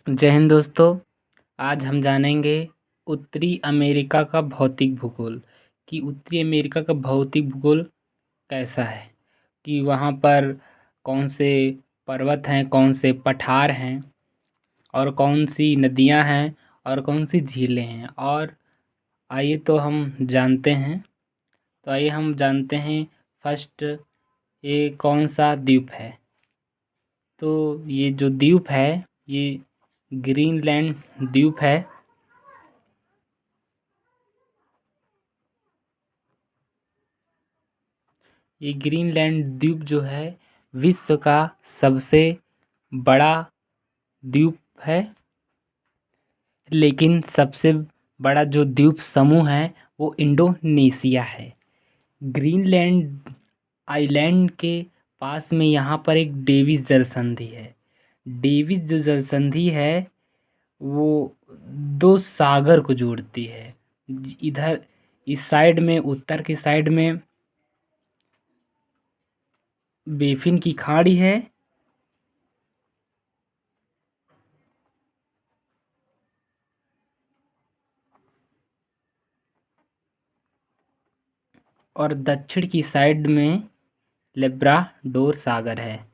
जय हिंद दोस्तों। आज हम जानेंगे उत्तरी अमेरिका का भौतिक भूगोल कि उत्तरी अमेरिका का भौतिक भूगोल कैसा है, कि वहाँ पर कौन से पर्वत हैं, कौन से पठार हैं और कौन सी नदियाँ हैं और कौन सी झीलें हैं। और आइए तो हम जानते हैं। तो आइए हम जानते हैं फर्स्ट, ये कौन सा द्वीप है। तो ये जो द्वीप है ये ग्रीनलैंड द्वीप है। ये ग्रीनलैंड द्वीप जो है विश्व का सबसे बड़ा द्वीप है, लेकिन सबसे बड़ा जो द्वीप समूह है वो इंडोनेशिया है। ग्रीनलैंड आइलैंड के पास में यहाँ पर एक डेविस जल संधि है। डेविस जो जल संधि है वो दो सागर को जोड़ती है। इधर इस साइड में, उत्तर की साइड में बेफिन की खाड़ी है और दक्षिण की साइड में लेब्राडोर सागर है।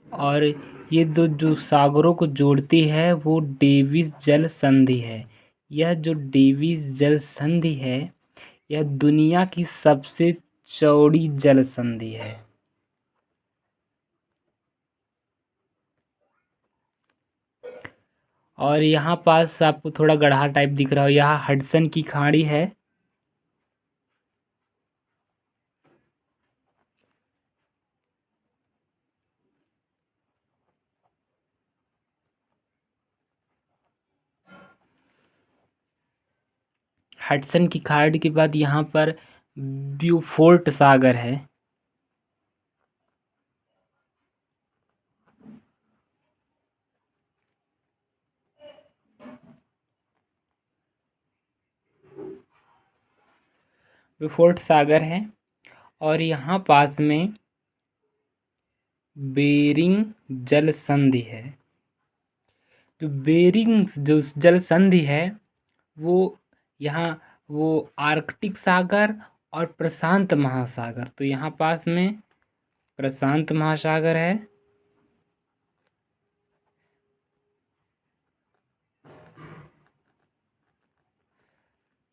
और ये दो जो सागरों को जोड़ती है वो डेविस जल संधि है। यह जो डेविस जल संधि है यह दुनिया की सबसे चौड़ी जल संधि है। और यहाँ पास आपको थोड़ा गड्ढा टाइप दिख रहा हो, यहाँ हडसन की खाड़ी है। हडसन की खाड़ी के बाद यहाँ पर ब्यूफोर्ट सागर है। ब्यूफोर्ट सागर है और यहाँ पास में बेरिंग जल संधि है। जो बेरिंग जो जल संधि है वो यहाँ वो आर्कटिक सागर और प्रशांत महासागर, तो यहाँ पास में प्रशांत महासागर है।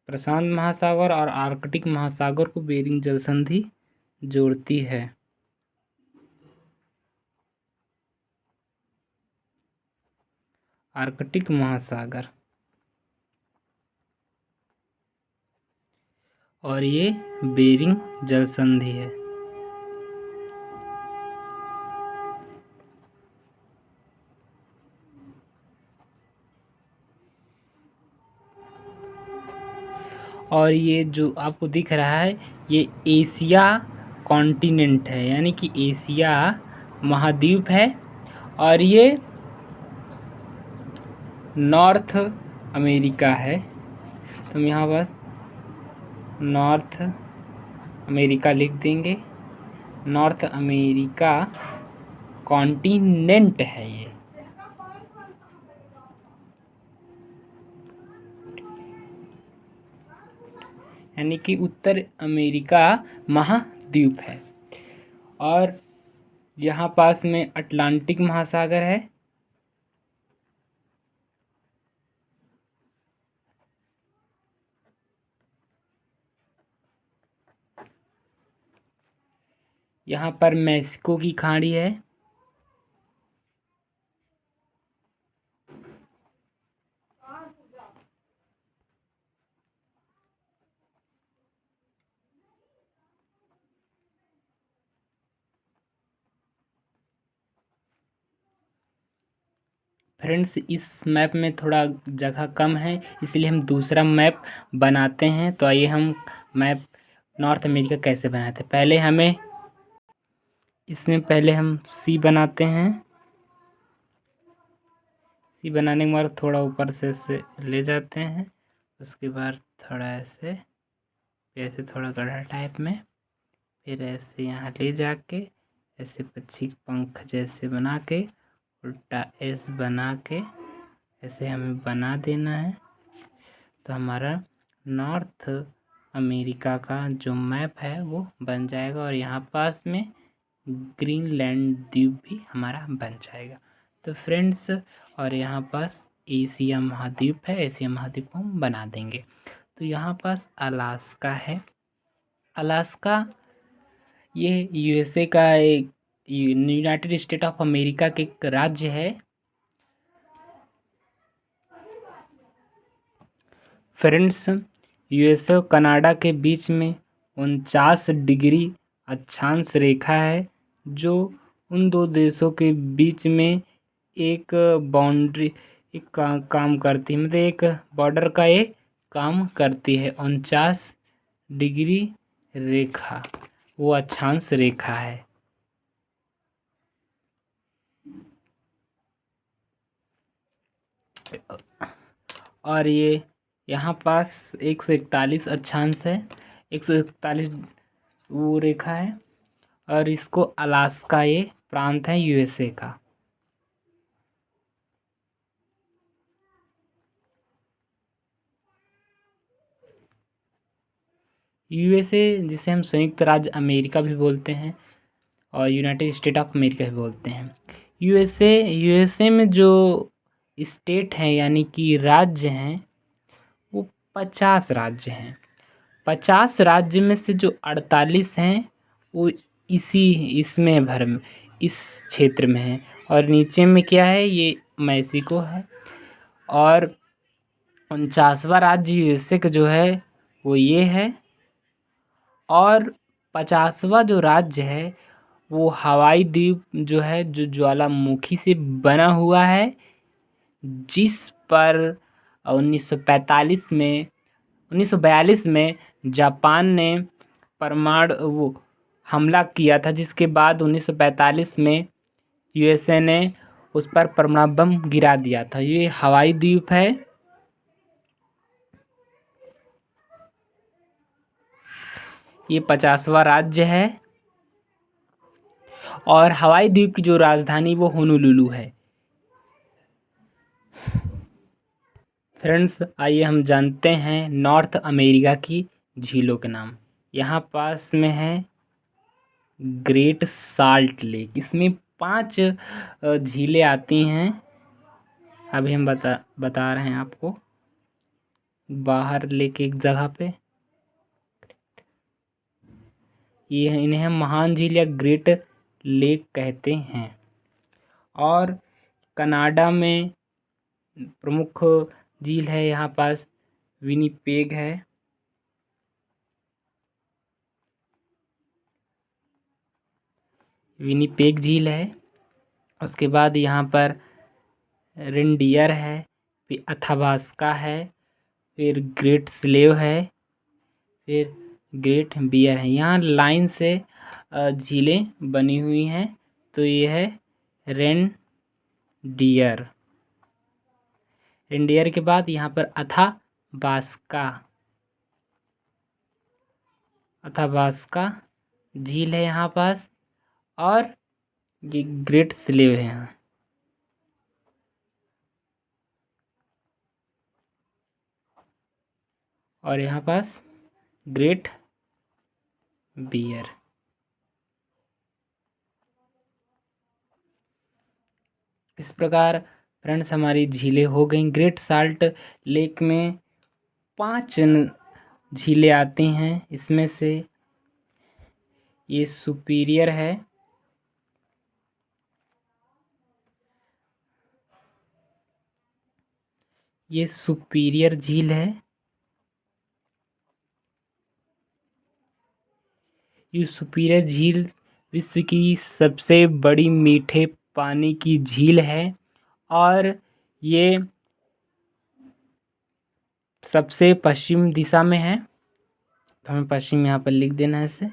प्रशांत महासागर और आर्कटिक महासागर को बेरिंग जल संधि जोड़ती है। आर्कटिक महासागर और ये बेरिंग जल संधि है। और ये जो आपको दिख रहा है ये एशिया कॉन्टिनेंट है, यानी कि एशिया महाद्वीप है। और ये नॉर्थ अमेरिका है। तो हम यहाँ बस नॉर्थ अमेरिका लिख देंगे। नॉर्थ अमेरिका कॉन्टिनेंट है ये। यानी कि उत्तर अमेरिका महाद्वीप है। और यहाँ पास में अटलांटिक महासागर है। यहाँ पर मैक्सिको की खाड़ी है। फ्रेंड्स, इस मैप में थोड़ा जगह कम है, इसलिए हम दूसरा मैप बनाते हैं। तो आइए हम मैप नॉर्थ अमेरिका कैसे बनाते हैं। पहले हम सी बनाते हैं। सी बनाने के बाद थोड़ा ऊपर से ले जाते हैं, उसके बाद थोड़ा ऐसे ऐसे थोड़ा गड्ढा टाइप में, फिर ऐसे यहाँ ले जाके ऐसे पक्षी पंख जैसे बना के उल्टा एस बना के ऐसे हमें बना देना है। तो हमारा नॉर्थ अमेरिका का जो मैप है वो बन जाएगा और यहाँ पास में ग्रीनलैंड द्वीप भी हमारा बन जाएगा। तो फ्रेंड्स, और यहाँ पास एशिया महाद्वीप है, एशिया महाद्वीप को हम बना देंगे। तो यहाँ पास अलास्का है। अलास्का ये यूएसए का एक, यूनाइटेड स्टेट ऑफ अमेरिका के एक राज्य है। फ्रेंड्स, यूएसए और कनाडा के बीच में 49 डिग्री अक्षांश रेखा है, जो उन दो देशों के बीच में एक बाउंड्री, एक काम करती है, मतलब एक बॉर्डर का एक काम करती है। 49 डिग्री रेखा वो अक्षांश रेखा है। और ये यहाँ पास 141 अक्षांश है, 141 वो रेखा है, और इसको अलास्का ये प्रांत है यूएसए का। यूएसए जिसे हम संयुक्त राज्य अमेरिका भी बोलते हैं और यूनाइटेड स्टेट ऑफ अमेरिका भी बोलते हैं। यूएसए में जो स्टेट हैं यानी कि राज्य हैं वो 50 राज्य हैं। 50 राज्य में से जो 48 हैं वो इसमें भर में इस क्षेत्र में है, और नीचे में क्या है, ये मैक्सिको है। और 49वां राज्य यूएसए का जो है वो ये है, और 50वां जो राज्य है वो हवाई द्वीप जो है, जो ज्वालामुखी से बना हुआ है, जिस पर 1942 में जापान ने परमाणु वो हमला किया था, जिसके बाद 1945 में यूएसए ने उस पर परमाणु बम गिरा दिया था। ये हवाई द्वीप है। ये 50वां राज्य है, और हवाई द्वीप की जो राजधानी वो होनोलुलु है। फ्रेंड्स, आइए हम जानते हैं नॉर्थ अमेरिका की झीलों के नाम। यहाँ पास में है ग्रेट साल्ट लेक। इसमें 5 झीलें आती हैं। अभी हम बता रहे हैं आपको। बाहर लेक एक जगह पे, ये इन्हें हम महान झील या ग्रेट लेक कहते हैं। और कनाडा में प्रमुख झील है यहाँ पास विनिपेग है। विनिपेग झील है। उसके बाद यहाँ पर रेनडियर है, फिर अथाबास्का है, फिर ग्रेट स्लेव है, फिर ग्रेट बियर है। यहाँ लाइन से झीलें बनी हुई हैं। तो ये है रेनडियर। रेनडियर के बाद यहाँ पर अथाबास्का झील है यहाँ पास, और ये ग्रेट स्लेव है यहाँ। और यहाँ पास ग्रेट बियर। इस प्रकार फ्रेंड्स हमारी झीलें हो गई। ग्रेट साल्ट लेक में 5 झीलें आती हैं। इसमें से ये सुपीरियर है, ये सुपीरियर झील है। ये सुपीरियर झील विश्व की सबसे बड़ी मीठे पानी की झील है, और ये सबसे पश्चिम दिशा में है। तो हमें पश्चिम यहाँ पर लिख देना है इसे।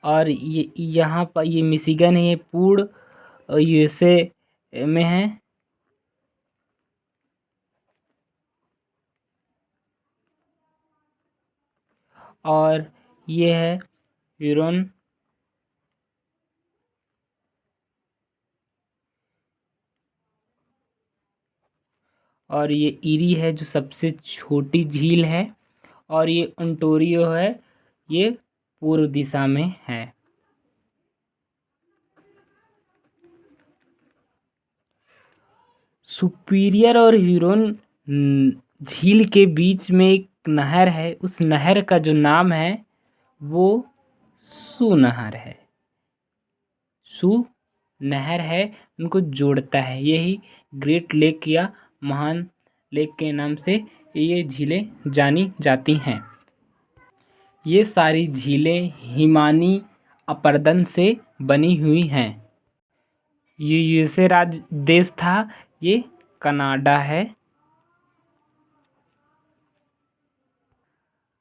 और ये यहाँ पर ये मिशिगन है, ये पूर्ण यूएसए में है। और ये है ह्यूरन, और ये ईरी है जो सबसे छोटी झील है, और ये ओंटारियो है, ये पूर्व दिशा में है। सुपीरियर और ह्यूरन झील के बीच में एक नहर है, उस नहर का जो नाम है वो सू नहर है। सू नहर है, उनको जोड़ता है। यही ग्रेट लेक या महान लेक के नाम से ये झीलें जानी जाती हैं। ये सारी झीलें हिमानी अपरदन से बनी हुई हैं। ये यूएसए राज्य देश था, ये कनाडा है,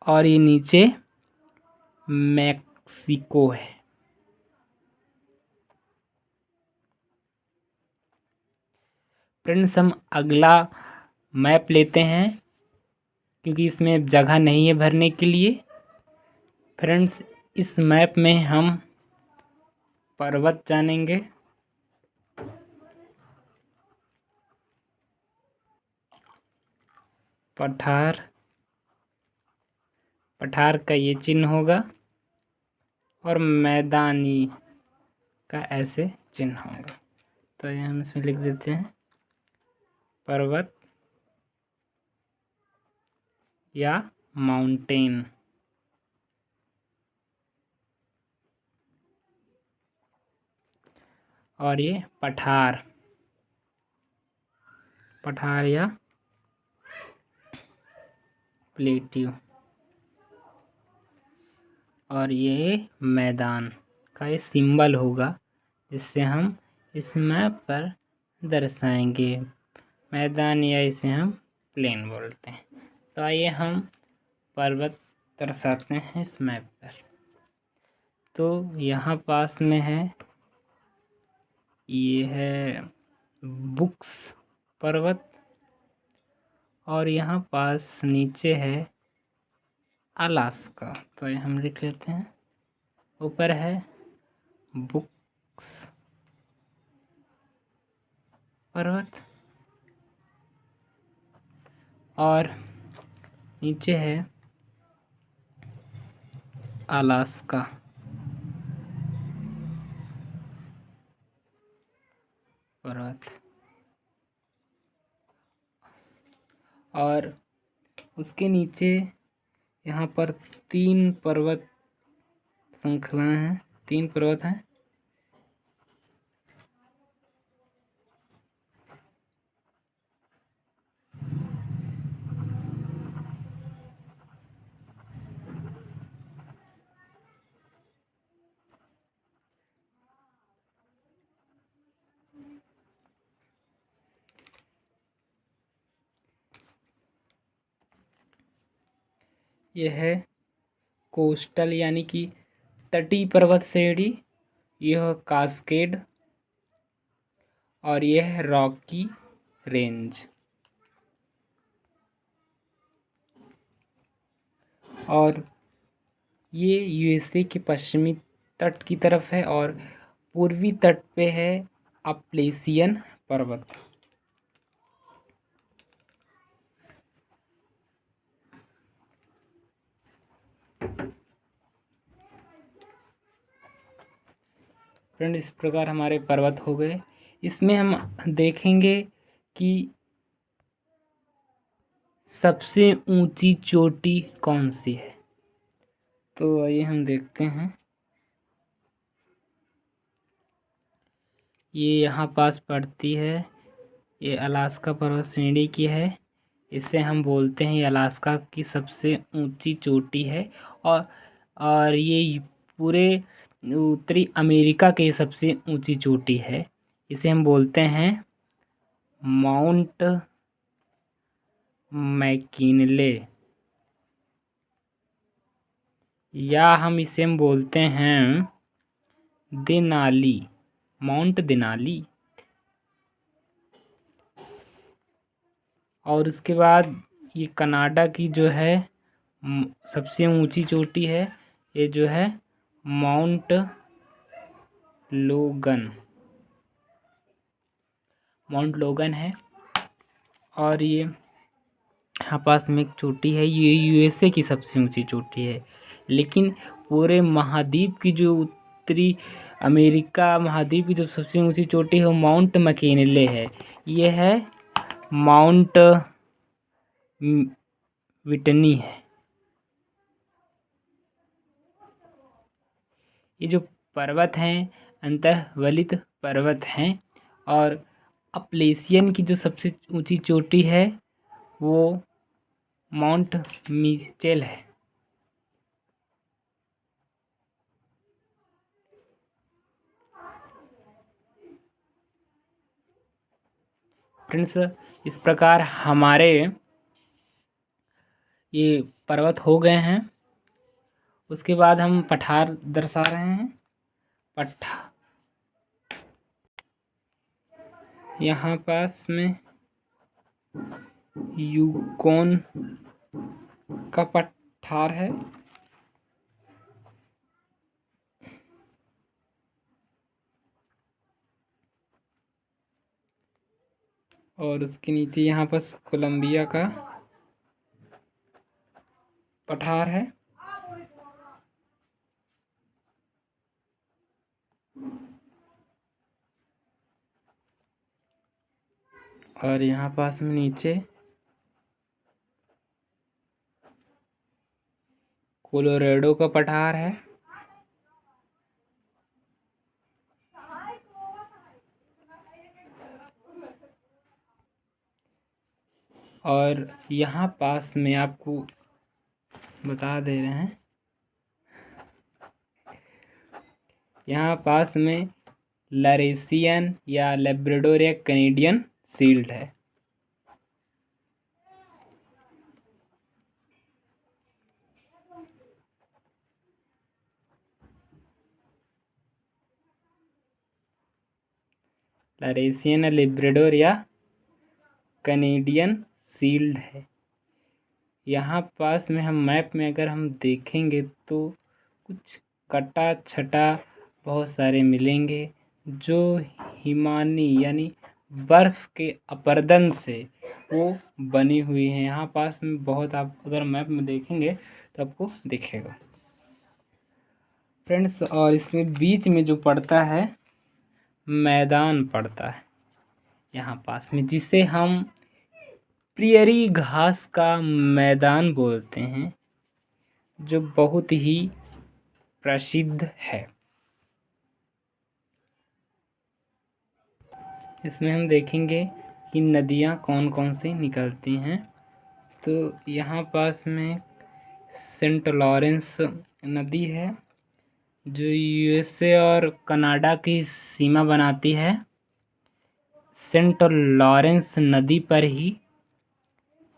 और ये नीचे मैक्सिको है। फ्रेंड्स, हम अगला मैप लेते हैं क्योंकि इसमें जगह नहीं है भरने के लिए। फ्रेंड्स, इस मैप में हम पर्वत जानेंगे। पठार, पठार का ये चिन्ह होगा, और मैदानी का ऐसे चिन्ह होगा। तो ये हम इसमें लिख देते हैं पर्वत या माउंटेन। और ये पठार, पठार या प्लेट्यू, और ये मैदान का ये सिंबल होगा जिससे हम इस मैप पर दर्शाएंगे। मैदान, या इसे हम प्लेन बोलते हैं। तो आइए हम पर्वत दर्शाते हैं इस मैप पर। तो यहाँ पास में है, ये है बुक्स पर्वत, और यहाँ पास नीचे है अलास्का। तो ये हम लिख लेते हैं। ऊपर है बुक्स पर्वत, और नीचे है अलास्का पर्वत, और उसके नीचे यहाँ पर 3 पर्वत श्रृंखलाएं हैं, 3 पर्वत हैं। यह है कोस्टल यानी कि तटीय पर्वत श्रेणी, यह कास्केड, और यह है रॉकी रेंज। और ये यूएसए के पश्चिमी तट की तरफ है, और पूर्वी तट पे है अपलेशियन पर्वत। फ्रेंड, इस प्रकार हमारे पर्वत हो गए। इसमें हम देखेंगे कि सबसे ऊंची चोटी कौन सी है। तो आइए हम देखते हैं। ये यहाँ पास पड़ती है, ये अलास्का पर्वत श्रेणी की है। इसे हम बोलते हैं, ये अलास्का की सबसे ऊंची चोटी है, और ये पूरे उत्तरी अमेरिका की सबसे ऊंची चोटी है। इसे हम बोलते हैं माउंट मैकिनले, या हम इसे बोलते हैं देनाली, माउंट देनाली। और उसके बाद ये कनाडा की जो है सबसे ऊंची चोटी है, ये जो है माउंट लोगन है। और ये यहाँ पास में एक चोटी है, ये यूएसए की सबसे ऊंची चोटी है। लेकिन पूरे महाद्वीप की जो उत्तरी अमेरिका महाद्वीप की जो सबसे ऊंची चोटी है वो माउंट मैकिनले है। ये है माउंट विटनी है। ये जो पर्वत हैं अंतःवलित पर्वत हैं। और अपलेशियन की जो सबसे ऊंची चोटी है वो माउंट मिचेल है। फ्रेंड्स, इस प्रकार हमारे ये पर्वत हो गए हैं। उसके बाद हम पठार दर्शा रहे हैं। यहाँ पास में यूकोन का पठार है। और उसके नीचे यहाँ पास कोलंबिया का पठार है। और यहाँ पास में नीचे कोलोराडो का पठार है। और यहाँ पास में आपको बता दे रहे हैं, यहाँ पास में लरेसियन या लेब्राडोर या कैनेडियन शील्ड है। लरेसियन, लेब्राडोर या कैनेडियन शील्ड है। यहाँ पास में हम मैप में अगर हम देखेंगे तो कुछ कटा छटा बहुत सारे मिलेंगे जो हिमानी यानी बर्फ़ के अपरदन से वो बनी हुई हैं। यहाँ पास में बहुत, आप अगर मैप में देखेंगे तो आपको दिखेगा फ्रेंड्स। और इसमें बीच में जो पड़ता है मैदान पड़ता है यहाँ पास में, जिसे हम प्रियरी घास का मैदान बोलते हैं, जो बहुत ही प्रसिद्ध है। इसमें हम देखेंगे कि नदियाँ कौन कौन सी निकलती हैं। तो यहाँ पास में सेंट लॉरेंस नदी है जो यूएसए और कनाडा की सीमा बनाती है। सेंट लॉरेंस नदी पर ही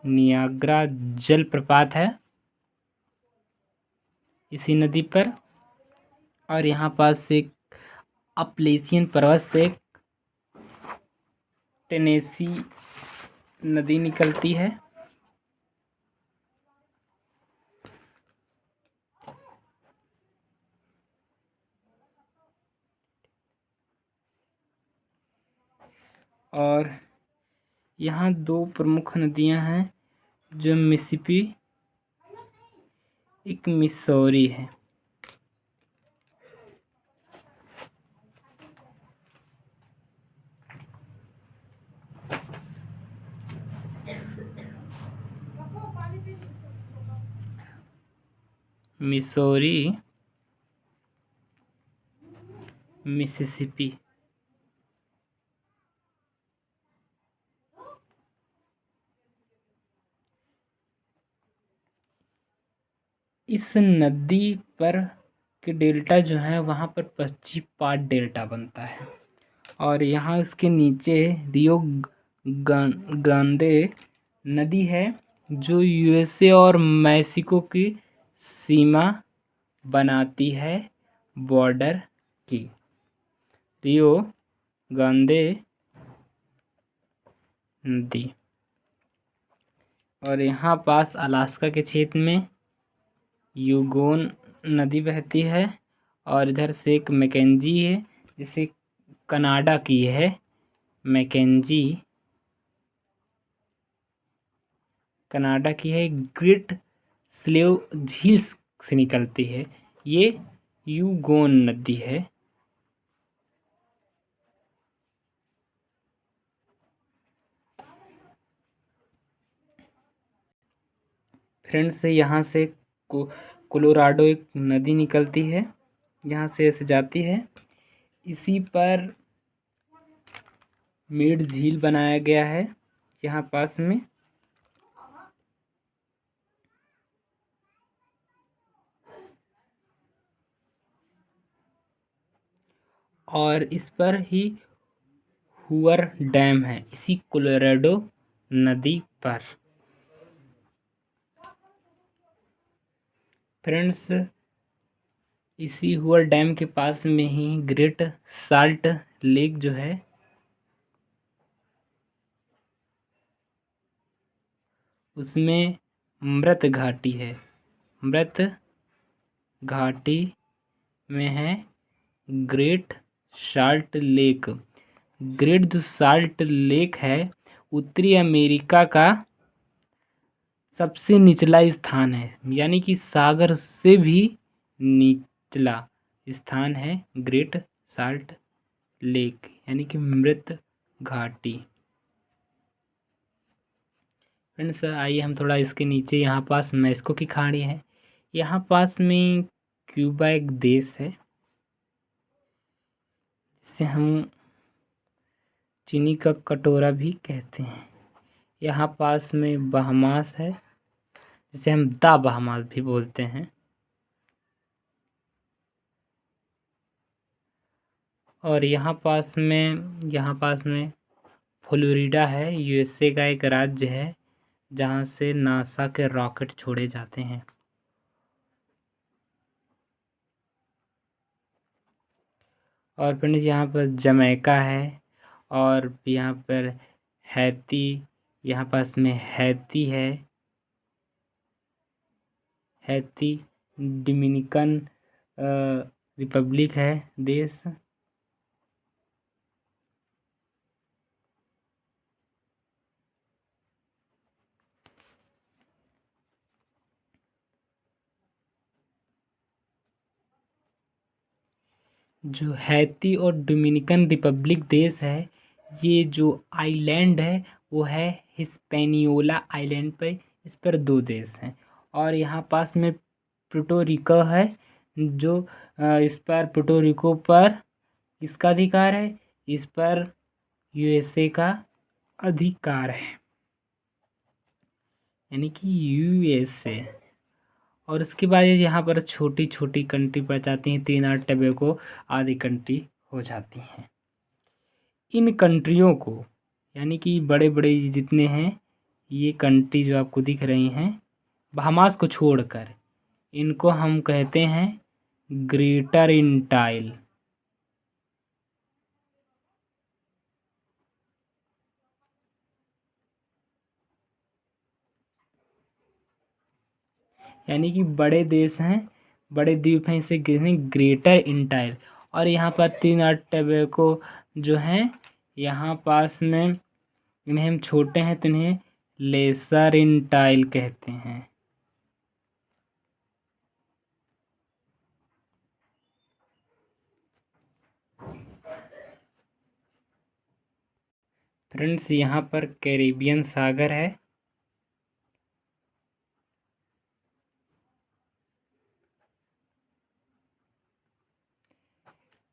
नियाग्रा जलप्रपात है, इसी नदी पर। और यहाँ पास से अपलेशियन पर्वत से टेनेसी नदी निकलती है। और यहाँ दो प्रमुख नदियाँ हैं, जो मिसिसिपी, एक मिसौरी है। Missouri, Mississippi. इस नदी पर के डेल्टा जो है वहाँ पर पश्चिमपाट डेल्टा बनता है। और यहाँ इसके नीचे रियो ग्रांडे नदी है जो यूएसए और मैक्सिको की सीमा बनाती है, बॉर्डर की। रियो ग्रांडे नदी। और यहाँ पास अलास्का के क्षेत्र में यूगोन नदी बहती है और इधर से एक मैकेंजी है, जिसे कनाडा की है। मैकेंजी कनाडा की है। ग्रेट स्लेव झील से निकलती है। ये यूगोन नदी है। फ्रेंड्स, यहाँ से कोलोराडो एक नदी निकलती है, यहाँ से ऐसे जाती है। इसी पर मेड झील बनाया गया है यहाँ पास में। और इस पर ही हुअर डैम है, इसी कोलोराडो नदी पर। फ्रेंड्स, इसी हुअर डैम के पास में ही ग्रेट साल्ट लेक जो है, उसमें मृत घाटी है। मृत घाटी में है ग्रेट साल्ट लेक। ग्रेट जो साल्ट लेक है, उत्तरी अमेरिका का सबसे निचला स्थान है, यानी कि सागर से भी निचला स्थान है ग्रेट साल्ट लेक, यानी कि मृत घाटी। फ्रेंड्स, आइए हम थोड़ा इसके नीचे, यहाँ पास मैस्को की खाड़ी है। यहाँ पास में क्यूबा एक देश है, जिसे हम चीनी का कटोरा भी कहते हैं। यहाँ पास में बहामास है, जिसे हम द बहामास भी बोलते हैं। और यहाँ पास में फ्लोरिडा है, यूएसए का एक राज्य है, जहाँ से नासा के रॉकेट छोड़े जाते हैं। और फ्रेंड्स, यहाँ पर जमैका है, और यहाँ पर हैती, यहाँ पास में हैती है। हैती डोमिनिकन रिपब्लिक है देश। जो हैती और डोमिनिकन रिपब्लिक देश है, ये जो आइलैंड है वो है हिस्पैनियोला आइलैंड पे। इस पर दो देश हैं। और यहाँ पास में पुर्टोरिको है, जो इस पर पुर्टोरिको पर किसका अधिकार है? इस पर यूएसए का अधिकार है, यानी कि यूएसए। और उसके बाद यहाँ पर छोटी छोटी कंट्री पड़ जाती हैं, त्रिनिदाद टोबैगो आदि कंट्री हो जाती हैं। इन कंट्रियों को, यानी कि बड़े बड़े जितने हैं ये कंट्री जो आपको दिख रही हैं, बहामास को छोड़कर, इनको हम कहते हैं ग्रेटर इंटाइल। यानी कि बड़े देश हैं, बड़े द्वीप हैं, इसे ग्रेटर इंटाइल। और यहाँ पर त्रिनिदाद टोबैगो जो हैं, यहाँ पास में इन्हें हम छोटे हैं तो इन्हें लेसर इंटाइल कहते हैं। फ्रेंड्स, यहाँ पर कैरिबियन सागर है।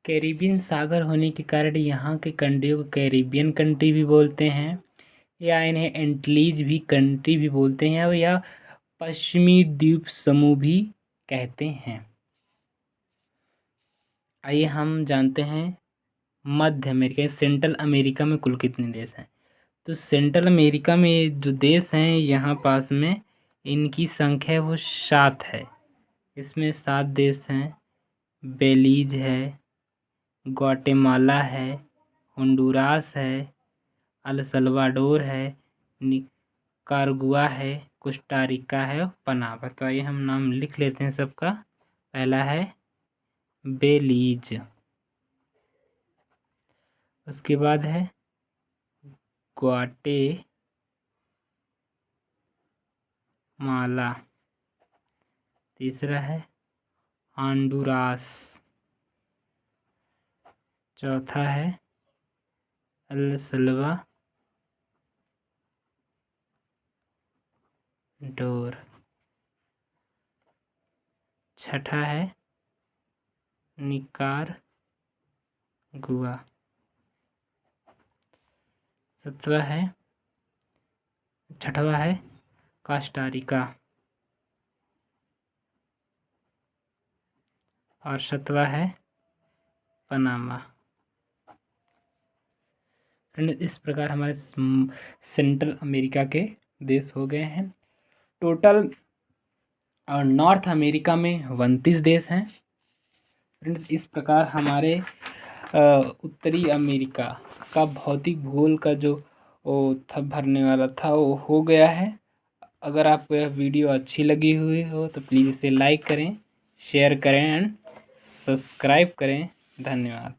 कैरिबियन सागर होने के कारण यहाँ के कंट्रियों को कैरिबियन कंट्री भी बोलते हैं, या इन्हें एंटीलीज भी कंट्री भी बोलते हैं, या पश्चिमी द्वीप समूह भी कहते हैं। आइए हम जानते हैं मध्य अमेरिका, सेंट्रल अमेरिका में कुल कितने देश हैं। तो सेंट्रल अमेरिका में जो देश हैं यहाँ पास में, इनकी संख्या वो 7 है। इसमें 7 देश हैं। बेलीज है, ग्वाटेमाला है, होंडुरास है, अल सल्वाडोर है, निकारागुआ है, कोस्टा रिका है और पनामा। तो आइए हम नाम लिख लेते हैं सबका। पहला है बेलीज, उसके बाद है ग्वाटेमाला, तीसरा है होंडुरास, चौथा है एल सल्वाडोर, छठा है निकारागुआ, छठवा है कोस्टारिका और सातवां है पनामा। फ्रेंड्स, इस प्रकार हमारे सेंट्रल अमेरिका के देश हो गए हैं। टोटल और नॉर्थ अमेरिका में 29 देश हैं। फ्रेंड्स, इस प्रकार हमारे उत्तरी अमेरिका का भौतिक भूगोल का जो वो था भरने वाला था वो हो गया है। अगर आपको यह वीडियो अच्छी लगी हुई हो तो प्लीज़ इसे लाइक करें, शेयर करें एंड सब्सक्राइब करें। धन्यवाद।